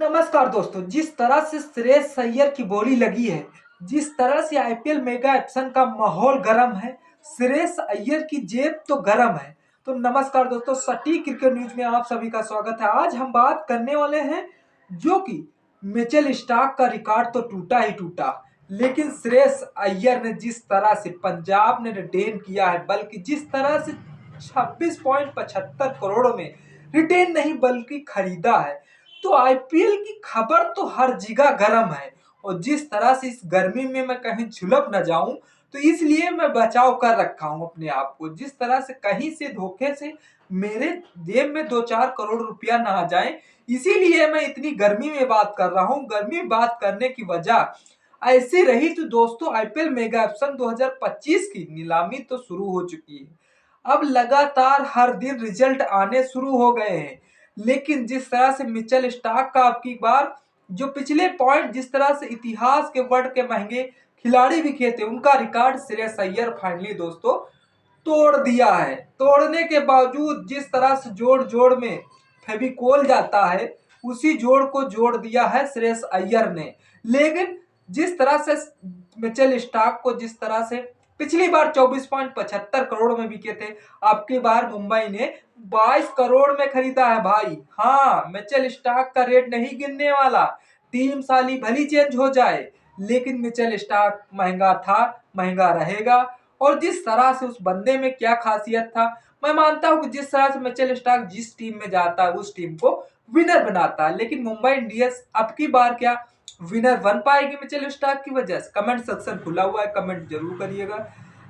नमस्कार दोस्तों। जिस तरह से श्रेयस अय्यर की बोली लगी है, जिस तरह से आईपीएल मेगा एक्शन का माहौल गर्म है, श्रेयस अय्यर की जेब तो गर्म है। तो नमस्कार दोस्तों, सटीक क्रिकेट न्यूज में आप सभी का स्वागत है। आज हम बात करने वाले हैं जो कि मिचेल स्टार्क का रिकॉर्ड तो टूटा ही टूटा, लेकिन श्रेयस अय्यर ने जिस तरह से पंजाब ने रिटेन किया है, बल्कि जिस तरह से 26.75 करोड़ में रिटेन नहीं बल्कि खरीदा है, तो आईपीएल की खबर तो हर जगह गर्म है। और जिस तरह से इस गर्मी में मैं कहीं झुलप न जाऊं, तो इसलिए मैं बचाव कर रखा हूं अपने आप को। जिस तरह से कहीं से धोखे से मेरे जेब में 2-4 करोड़ रुपया ना आ जाए, इसीलिए मैं इतनी गर्मी में बात कर रहा हूं। गर्मी में बात करने की वजह ऐसी रही तो दोस्तों, आईपीएल मेगा ऑप्शन 2025 की नीलामी तो शुरू हो चुकी है। अब लगातार हर दिन रिजल्ट आने शुरू हो गए हैं, लेकिन जिस तरह से मिचेल स्टार्क का अब की बार जो पिछले पॉइंट, जिस तरह से इतिहास के वर्ल्ड के महंगे खिलाड़ी भी थे, उनका रिकॉर्ड श्रेयस अय्यर फाइनली दोस्तों तोड़ दिया है। तोड़ने के बावजूद जिस तरह से जोड़ जोड़ में फेविकोल जाता है, उसी जोड़ को जोड़ दिया है श्रेयस अय्यर ने। लेकिन जिस तरह से मिचेल स्टार्क को जिस तरह से पिछली बार 24.75 करोड़ में बिके थे, अब की बार मुंबई ने 22 करोड़ में खरीदा है भाई। हाँ, मिचेल स्टार्क का रेट नहीं गिरने वाला। टीम साली भली चेंज हो जाए, लेकिन मिचेल स्टार्क महंगा था, महंगा रहेगा। और जिस तरह से उस बंदे में क्या खासियत था, मैं मानता हूं कि जिस तरह से मिचेल स्टार्क जिस टीम में जाता है उस टीम को विनर बनाता है, लेकिन मुंबई इंडियंस अब की बार क्या विनर बन पाएगी मिचेल स्टार्क की वजह से? कमेंट सेक्शन खुला हुआ है, कमेंट जरूर करिएगा।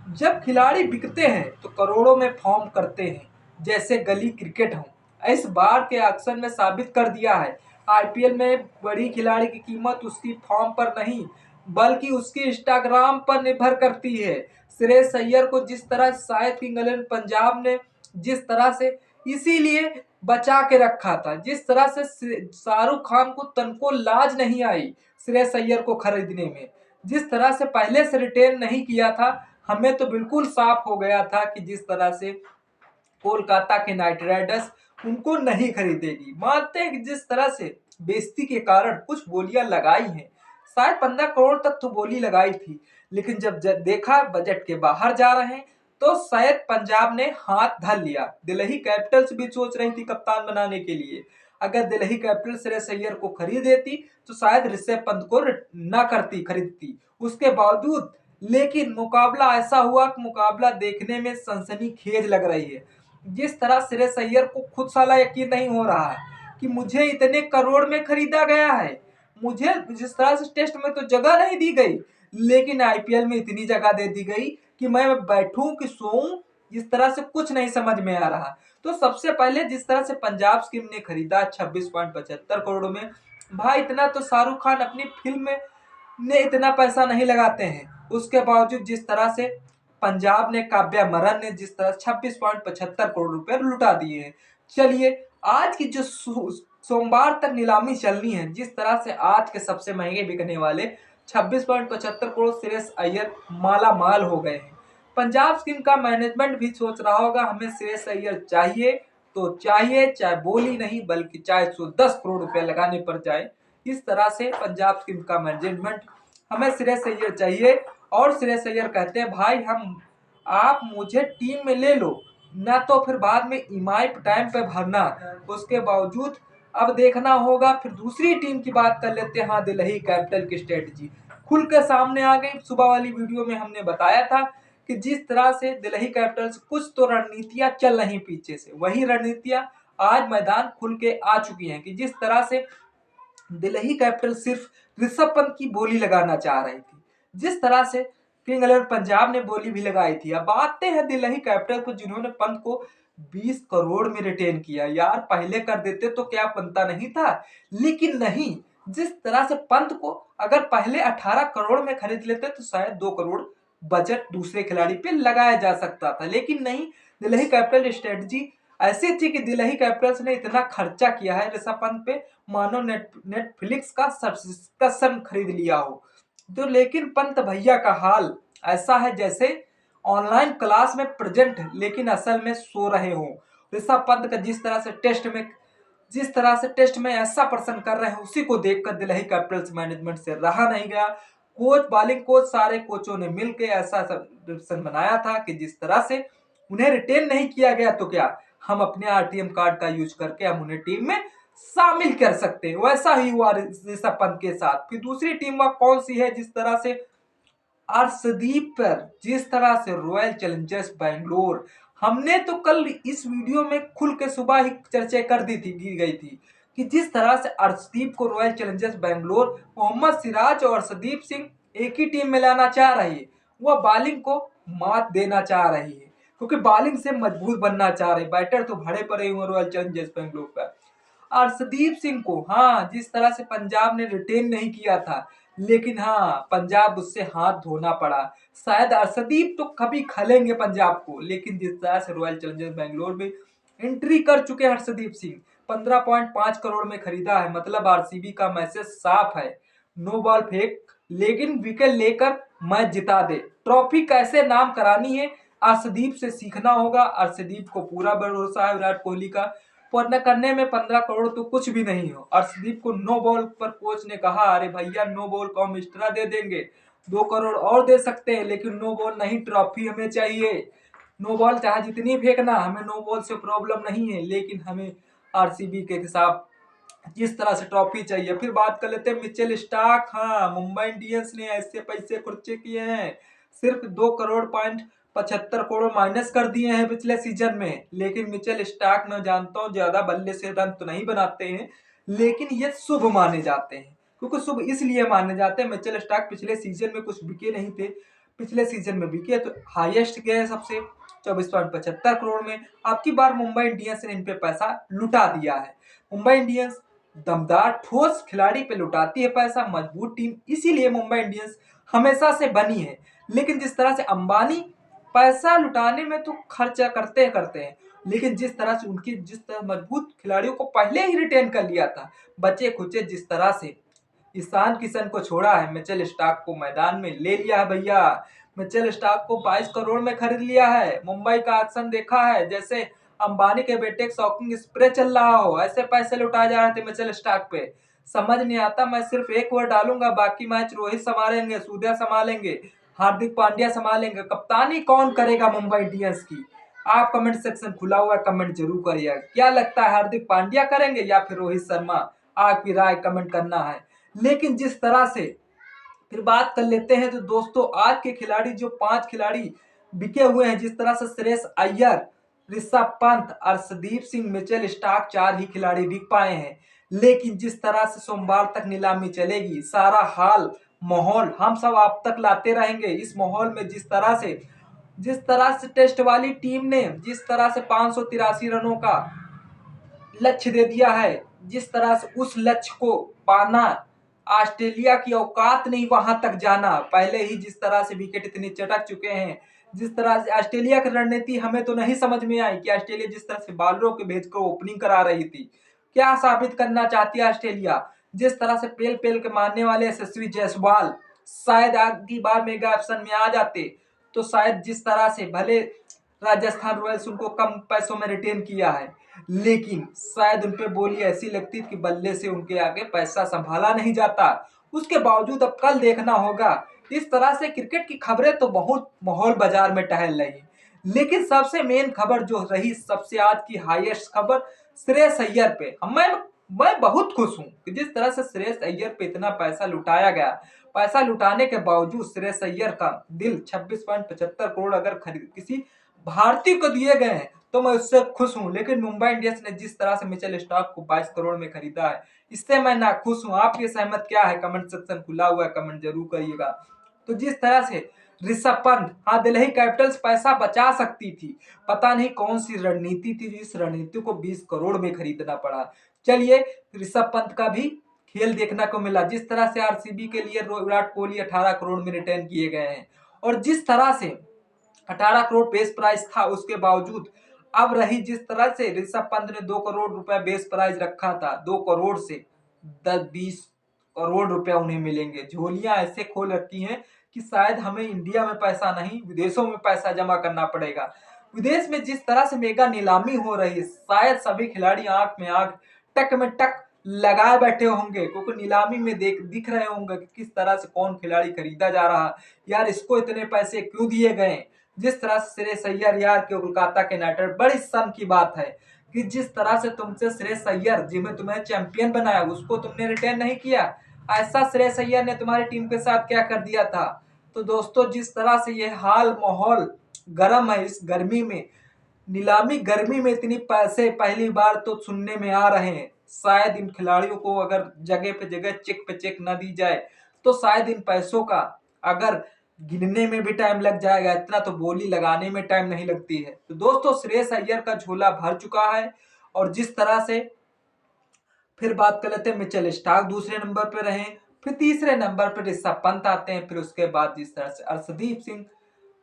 जब खिलाड़ी बिकते हैं तो करोड़ों में फॉर्म करते हैं, जैसे गली क्रिकेट हो। इस बार के एक्शन में साबित कर दिया है। आईपीएल में बड़ी खिलाड़ी की कीमत उसकी फॉर्म पर नहीं बल्कि उसकी इंस्टाग्राम पर निर्भर करती है। श्रेयस अय्यर को जिस तरह शायद किंग इलेवन पंजाब ने जिस तरह से इसीलिए बचा के रखा था, जिस तरह से शाहरुख खान को तनको लाज नहीं आई श्रेयस अय्यर को खरीदने में, जिस तरह से पहले से रिटेन नहीं किया था, हमें तो बिल्कुल साफ हो गया था कि जिस तरह से कोलकाता के नाइट राइडर्स उनको नहीं खरीदेगी। मानते हैं कि जिस तरह से बेइज्जती के कारण कुछ बोलियां लगाई हैं, शायद 15 करोड़ तक तो बोली लगाई थी, लेकिन जब देखा बजट के बाहर जा रहे हैं, तो शायद पंजाब ने हाथ धर लिया। दिल्ली कैपिटल्स भी सोच रही थी कप्तान बनाने के लिए। अगर दिल्ली कैपिटल्स श्रेयस अय्यर को खरीद देती तो शायद ऋषभ पंत को न करती खरीदती। उसके बावजूद लेकिन मुकाबला ऐसा हुआ कि मुकाबला देखने में सनसनीखेज लग रही है। जिस तरह श्रेयस अय्यर को खुद साला यकीन नहीं हो रहा है कि मुझे इतने करोड़ में खरीदा गया है। मुझे जिस तरह से टेस्ट में तो जगह नहीं दी गई, लेकिन आईपीएल में इतनी जगह दे दी गई कि मैं बैठूं कि सोऊं, जिस तरह से कुछ नहीं समझ में आ रहा। तो सबसे पहले जिस तरह से पंजाब किंग्स ने खरीदा 26.75 करोड़ में, भाई इतना तो शाहरुख खान अपनी फिल्म में इतना पैसा नहीं लगाते हैं। उसके बावजूद जिस तरह से पंजाब ने, काव्या मरन ने जिस तरह 26.75 करोड़ रुपए लुटा दिए हैं। चलिए, आज की जो सोमवार तक नीलामी चलनी है, जिस तरह से आज के सबसे महंगे बिकने वाले 26.75 करोड़ श्रेयस अय्यर माला माल हो गए हैं। पंजाब किंग्स का मैनेजमेंट भी सोच रहा होगा हमें श्रेयस अय्यर चाहिए तो चाहिए, चाहे बोली नहीं बल्कि चाहे 110 करोड़ रुपए लगाने पर जाए। इस तरह से पंजाब किंग्स का मैनेजमेंट हमें श्रेयस अय्यर चाहिए। और श्रेयस अय्यर कहते हैं भाई हम आप मुझे टीम में ले लो, ना तो फिर बाद में ईएमआई टाइम पे भरना। उसके बावजूद अब देखना होगा, फिर दूसरी टीम की बात कर लेते हैं। हाँ, दिल्ली कैपिटल की स्ट्रेटजी खुल के सामने आ गई। सुबह वाली वीडियो में हमने बताया था कि जिस तरह से दिल्ली कैपिटल्स कुछ तो रणनीतियां चल रही पीछे से, वही रणनीतियां आज मैदान खुल के आ चुकी हैं। कि जिस तरह से दिल्ली कैपिटल सिर्फ ऋषभ पंत की बोली लगाना चाह रही थी, जिस तरह से किंग इलेवन पंजाब ने बोली भी लगाई थी। अब आते हैं दिल्ली कैपिटल को, जिन्होंने पंत को 20 करोड़ में रिटेन किया। यार पहले कर देते तो क्या बनता नहीं था, लेकिन नहीं। जिस तरह से पंत को अगर पहले 18 करोड़ में खरीद लेते तो शायद 2 करोड़ बजट दूसरे खिलाड़ी पे लगाया जा सकता था, लेकिन नहीं। दिल्ली कैपिटल स्ट्रेटजी ऐसी थी कि दिल्ली कैपिटल्स ने इतना खर्चा किया है ऋषभ पंत पे, मानो नेटफ्लिक्स का सब्सक्रिप्शन खरीद लिया हो। तो लेकिन पंत भैया का हाल ऐसा है जैसे ऑनलाइन क्लास में प्रेजेंट लेकिन असल में सो रहे हो। ऋषभ पंत का जिस तरह से टेस्ट में जिस तरह से टेस्ट में ऐसा प्रदर्शन कर रहे हैं उसी को देखकर दिल्ली कैपिटल्स मैनेजमेंट से रहा नहीं गया। कोच, बॉलिंग कोच, सारे कोचों ने मिलकर ऐसा डिसीजन बनाया था कि जिस तरह से उन्हें रिटेन नहीं किया गया तो क्या हम अपने आरटीएम कार्ड का यूज करके हम उन्हें टीम में शामिल कर सकते हैं। वैसा ही हुआ ऋषभ पंत के साथ। फिर दूसरी टीम वह कौन सी है जिस तरह से अर्शदीप पर जिस तरह से रॉयल चैलेंजर्स बैंगलोर, हमने तो कल इस वीडियो में खुल के सुबह ही चर्चा कर दी थी, की गई थी कि जिस तरह से अर्शदीप को रॉयल चैलेंजर्स बैंगलोर मोहम्मद सिराज और अर्शदीप सिंह एक ही टीम में लाना चाह रही है, वह बॉलिंग को मात देना चाह रही है क्योंकि बॉलिंग से मजबूत बनना चाह रहे। बैटर तो भरे पड़े हुए रॉयल चैलेंजर्स बैंगलोर पर। अर्शदीप सिंह को हाँ जिस तरह से पंजाब ने रिटेन नहीं किया था, लेकिन हाँ पंजाब उससे हाथ धोना पड़ा। शायद अर्शदीप तो कभी खलेंगे पंजाब को, लेकिन जिस तरह से रॉयल चैलेंजर्स बैंगलोर में एंट्री कर चुके हैं हर्षदीप सिंह, 15.5 करोड़ में खरीदा है, मतलब आरसीबी का मैसेज साफ है, नो बॉल फेंक लेकिन विकेट लेकर मैच जिता दे। ट्रॉफी कैसे नाम करानी है अर्शदीप से सीखना होगा। अर्शदीप को पूरा भरोसा है विराट कोहली का, वरना करने में 15 करोड़ तो कुछ भी नहीं हो। अर्शदीप को नो बॉल पर कोच ने कहा अरे भैया नो बॉल को हम एक्स्ट्रा दे देंगे, 2 करोड़ और दे सकते हैं, लेकिन नो बॉल नहीं, ट्रॉफी हमें चाहिए। नो बॉल चाहे जितनी फेंकना, हमें नो बॉल से प्रॉब्लम नहीं है, लेकिन हमें आरसीबी के हिसाब जिस तरह से ट्रॉफी चाहिए। फिर बात कर लेते हैं मिचेल स्टार्क। हाँ मुंबई इंडियंस ने ऐसे पैसे खर्चे किए हैं, सिर्फ 2 करोड़ 75 करोड़ माइनस कर दिए हैं पिछले सीजन में। लेकिन मिचेल स्टार्क मैं जानता हूँ ज्यादा बल्ले से रन तो नहीं बनाते हैं, लेकिन ये शुभ माने जाते हैं। क्योंकि शुभ इसलिए माने जाते हैं, मिचेल स्टार्क पिछले सीजन में कुछ बिके नहीं थे, पिछले सीजन में बिके तो हाईएस्ट गए सबसे 24.75 करोड़ में। आपकी बार मुंबई इंडियंस ने इन पे पैसा लुटा दिया है। मुंबई इंडियंस दमदार ठोस खिलाड़ी पे लुटाती है पैसा, मजबूत टीम इसीलिए मुंबई इंडियंस हमेशा से बनी है। लेकिन जिस तरह से अंबानी पैसा लुटाने में तो खर्चा करते हैं, लेकिन जिस तरह से उनकी जिस तरह मजबूत खिलाड़ियों को पहले ही रिटेन कर लिया था, बचे खुचे जिस तरह से ईशान किशन को छोड़ा है, मिचेल स्टार्क को मैदान में ले लिया है भैया। मिचेल स्टार्क को 22 करोड़ में खरीद लिया है। मुंबई का एक्शन देखा है, जैसे अंबानी के बेटे शॉकिंग स्प्रे चल रहा हो, ऐसे पैसे लुटाए जा रहे थे मिचेल स्टार्क पे। समझ नहीं आता, मैं सिर्फ एक ओवर डालूंगा, बाकी मैच रोहित संभालेंगे, सूर्या संभालेंगे, हार्दिक पांड्या संभालेंगे, कप्तानी कौन करेगा मुंबई इंडियंस की? आप कमेंट सेक्शन खुला हुआ है, कमेंट जरूर करिएगा। क्या लगता है हार्दिक पांड्या करेंगे या फिर रोहित शर्मा? आपकी राय कमेंट करना है। लेकिन जिस तरह से फिर बात कर लेते हैं तो दोस्तों आज के खिलाड़ी जो 5 खिलाड़ी बिके हुए हैं, जिस तरह से श्रेयस अय्यर, ऋषभ पंत, अर्शदीप सिंह, मिचेल स्टार्क 4 ही खिलाड़ी बिक पाए हैं। लेकिन जिस तरह से सोमवार तक नीलामी चलेगी, सारा हाल माहौल हम सब आप तक लाते रहेंगे। इस माहौल में जिस तरह से टेस्ट वाली टीम ने जिस तरह से 583 रनों का लक्ष्य दे दिया है, जिस तरह से उस लक्ष्य को पाना ऑस्ट्रेलिया की औकात नहीं, वहां तक जाना। पहले ही जिस तरह से विकेट इतने चटक चुके हैं, जिस तरह से ऑस्ट्रेलिया की रणनीति हमें तो नहीं समझ में आई कि ऑस्ट्रेलिया जिस तरह से बॉलरों के भेजकर ओपनिंग करा रही थी, क्या साबित करना चाहती है ऑस्ट्रेलिया? जिस तरह से पेल पेल के मारने वाले यशस्वी जायसवाल शायद आगे बार मेगा ऑप्शन में आ जाते तो शायद जिस तरह से भले राजस्थान रॉयल्स उनको कम पैसों में रिटेन किया है, लेकिन शायद उनपे बोली ऐसी लगती कि बल्ले से उनके आगे पैसा संभाला नहीं जाता। उसके बावजूद अब कल देखना होगा। इस तरह से क्रिकेट की खबरें तो बहुत माहौल बाजार में टहल रही, लेकिन सबसे मेन खबर जो रही, सबसे आज की हाईएस्ट खबर श्रेयस अय्यर पे। मैं बहुत खुश हूं कि जिस तरह से श्रेयस अय्यर पे इतना पैसा लुटाया गया, पैसा लुटाने के बावजूद श्रेयस अय्यर का दिल 26.75 करोड़ अगर किसी भारतीय को दिए गए हैं तो मैं उससे खुश हूं। लेकिन मुंबई इंडियंस ने जिस तरह से मिचेल स्टार्क को 22 करोड़ में खरीदा है, इससे मैं ना खुश हूं। आपकी सहमत क्या है? कमेंट सेक्शन खुला हुआ है, कमेंट जरूर करिएगा। तो जिस तरह से ऋषभ पंत, हाँ दिल्ली कैपिटल्स पैसा बचा सकती थी, पता नहीं कौन सी रणनीति थी, जिस रणनीति को 20 करोड़ में खरीदना पड़ा। चलिए ऋषभ पंत का भी खेल देखने को मिला। जिस तरह से आरसीबी के लिए विराट कोहली 18 करोड़ में रिटर्न किए गए हैं, और जिस तरह से 18 करोड़ बेस प्राइस था, उसके बावजूद अब रही जिस तरह से ऋषभ पंत ने 2 करोड़ रुपए बेस प्राइस रखा था, 2 करोड़ से 10-20 करोड़ रुपए उन्हें मिलेंगे। झोलियां ऐसे खोल रखी हैं कि शायद हमें इंडिया में पैसा नहीं, विदेशों में पैसा जमा करना पड़ेगा। विदेश में जिस तरह से मेगा नीलामी हो रही है, शायद सभी खिलाड़ी आंख में आंख टक में टक लगाए बैठे होंगे, क्योंकि नीलामी में दिख रहे होंगे कि किस तरह से कौन खिलाड़ी खरीदा जा रहा है, यार इसको इतने पैसे क्यों दिए गए। जिस तरह से श्रेयस अय्यर यार के कोलकाता के नाइट राइडर, बड़ी सन की बात है कि जिस तरह से तुमसे श्रेयस अय्यर जिन्हें तुम्हें चैंपियन बनाया उसको तुमने रिटेन नहीं किया, ऐसा श्रेयस अय्यर ने तुम्हारी टीम के साथ क्या कर दिया था। तो दोस्तों जिस तरह से ये हाल माहौल गर्म है, इस गर्मी में, नीलामी गर्मी में इतनी पैसे पहली बार तो सुनने में आ रहे हैं। शायद इन खिलाड़ियों को अगर जगह पे जगह चेक पे चेक ना दी जाए तो शायद इन पैसों का अगर गिनने में भी टाइम लग जाएगा, इतना तो बोली लगाने में टाइम नहीं लगती है। तो दोस्तों श्रेयस अय्यर का झोला भर चुका है। और जिस तरह से फिर बात कर लेते हैं, मिचेल स्टार्क दूसरे नंबर पे रहे, फिर तीसरे नंबर पर ऋषभ पंत आते हैं, फिर उसके बाद जिस तरह से अर्शदीप सिंह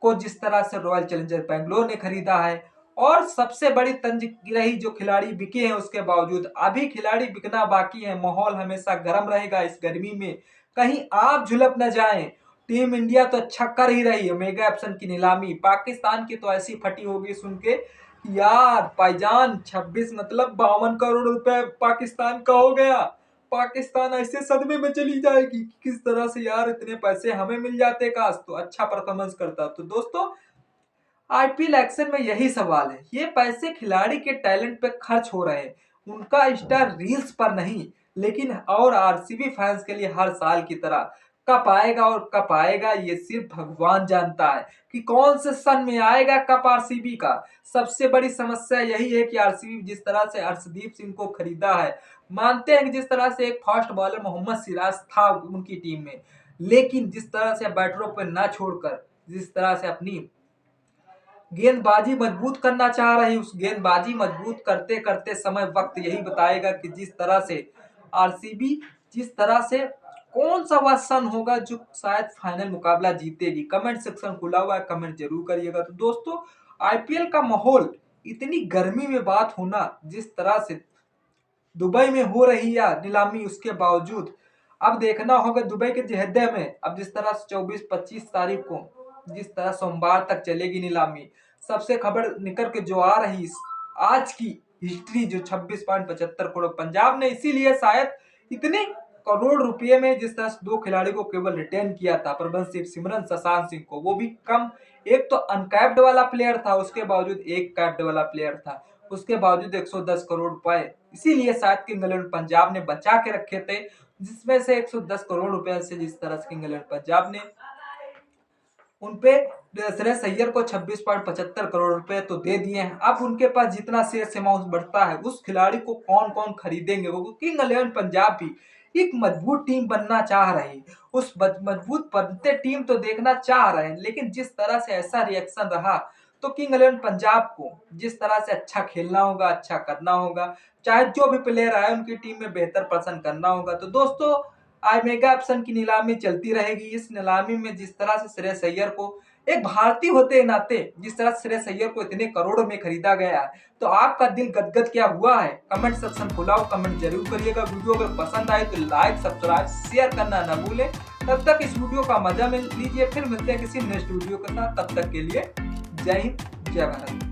को जिस तरह से रॉयल चैलेंजर बेंगलोर ने खरीदा है। और सबसे बड़ी तंज रही जो खिलाड़ी बिके हैं, उसके बावजूद अभी खिलाड़ी बिकना बाकी है। माहौल हमेशा गर्म रहेगा इस गर्मी में, कहीं आप झुलप न जाएं। टीम इंडिया तो अच्छा कर ही रही है, मेगा एप्सन की नीलामी पाकिस्तान की तो ऐसी फटी होगी सुन के, यार भाईजान 26 मतलब 52 करोड़ रुपए पाकिस्तान का हो गया। पाकिस्तान ऐसे सदमे में चली जाएगी कि किस तरह से यार इतने पैसे हमें मिल जाते, काश तो अच्छा परफॉर्मेंस करता। तो दोस्तों आईपीएल एक्शन में यही सवाल है, ये पैसे खिलाड़ी के टैलेंट पे खर्च हो रहे हैं, उनका स्टार रील्स पर नहीं। लेकिन और आरसीबी फैंस के लिए हर साल की तरह कप आएगा, और कप आएगा ये सिर्फ भगवान जानता है कि कौन से सन में आएगा कप आरसीबी का। सबसे बड़ी समस्या यही है कि आरसीबी जिस तरह से अर्शदीप सिंह को खरीदा है, मानते हैं कि जिस तरह से एक फास्ट बॉलर मोहम्मद सिराज था उनकी टीम में, लेकिन जिस तरह से बैटरों पर ना छोड़कर जिस तरह से अपनी गेंदबाजी मजबूत करना चाह रही, उस गेंदबाजी मजबूत करते करते समय वक्त यही बताएगा कि जिस तरह से आरसीबी जिस तरह से कौन सा वह सन होगा जो शायद फाइनल मुकाबला जीतेगी। कमेंट सेक्शन खुला हुआ है, कमेंट जरूर करिएगा। तो दोस्तों आईपीएल का माहौल इतनी गर्मी में बात होना, जिस तरह से दुबई में हो रही है नीलामी, उसके बावजूद अब देखना होगा दुबई के जहद्दे में अब जिस तरह से 24-25 तारीख को जिस तरह सोमवार तक चलेगी नीलामी। सबसे खबर निकल के जो आ रही आज की हिस्ट्री जो 26.75 करोड़ पंजाब ने इसीलिए शायद इतने करोड़ रुपए में जिस तरह से दो खिलाड़ी को केवल रिटेन किया था, प्रबंध सिमरन शशांक सिंह को, वो भी कम, एक तो अनकैप्ड वाला प्लेयर था, उसके बावजूद एक कैप्ड वाला प्लेयर था, उसके बावजूद 110 करोड़ रुपए इसीलिए शायद किंग इलेवन पंजाब ने बचा के रखे थे, जिसमें से 110 करोड़ रुपए से जिस तरह से किंग इलेवन पंजाब ने उनपे श्रेयस अय्यर को 26.75 करोड़ रुपए तो दे दिए हैं। अब उनके पास जितना शेयर अमाउंट बढ़ता है उस खिलाड़ी को कौन कौन खरीदेंगे, वो किंग इलेवन पंजाब भी एक मजबूत टीम बनना चाह रही, उस मजबूत बनते टीम तो देखना चाह रहे हैं। लेकिन जिस तरह से ऐसा रिएक्शन रहा तो किंग इलेवन पंजाब को जिस तरह से अच्छा खेलना होगा, अच्छा करना होगा, चाहे जो भी प्लेयर आए उनकी टीम में बेहतर प्रदर्शन करना होगा। तो दोस्तों आज मेगा ऑप्शन की नीलामी चलती रहेगी। इस नीलामी में जिस तरह से श्रेयस अय्यर को एक भारतीय होते नाते जिस तरह से श्रेयस अय्यर को इतने करोड़ों में खरीदा गया है, तो आपका दिल गदगद क्या हुआ है? कमेंट सेक्शन खुला हो, कमेंट जरूर करिएगा। वीडियो अगर पसंद आए तो लाइक सब्सक्राइब शेयर करना न भूलें। तब तक इस वीडियो का मजा लीजिए, फिर मिलते हैं किसी नेक्स्ट वीडियो के साथ। तब तक के लिए जय हिंद, जय भारत।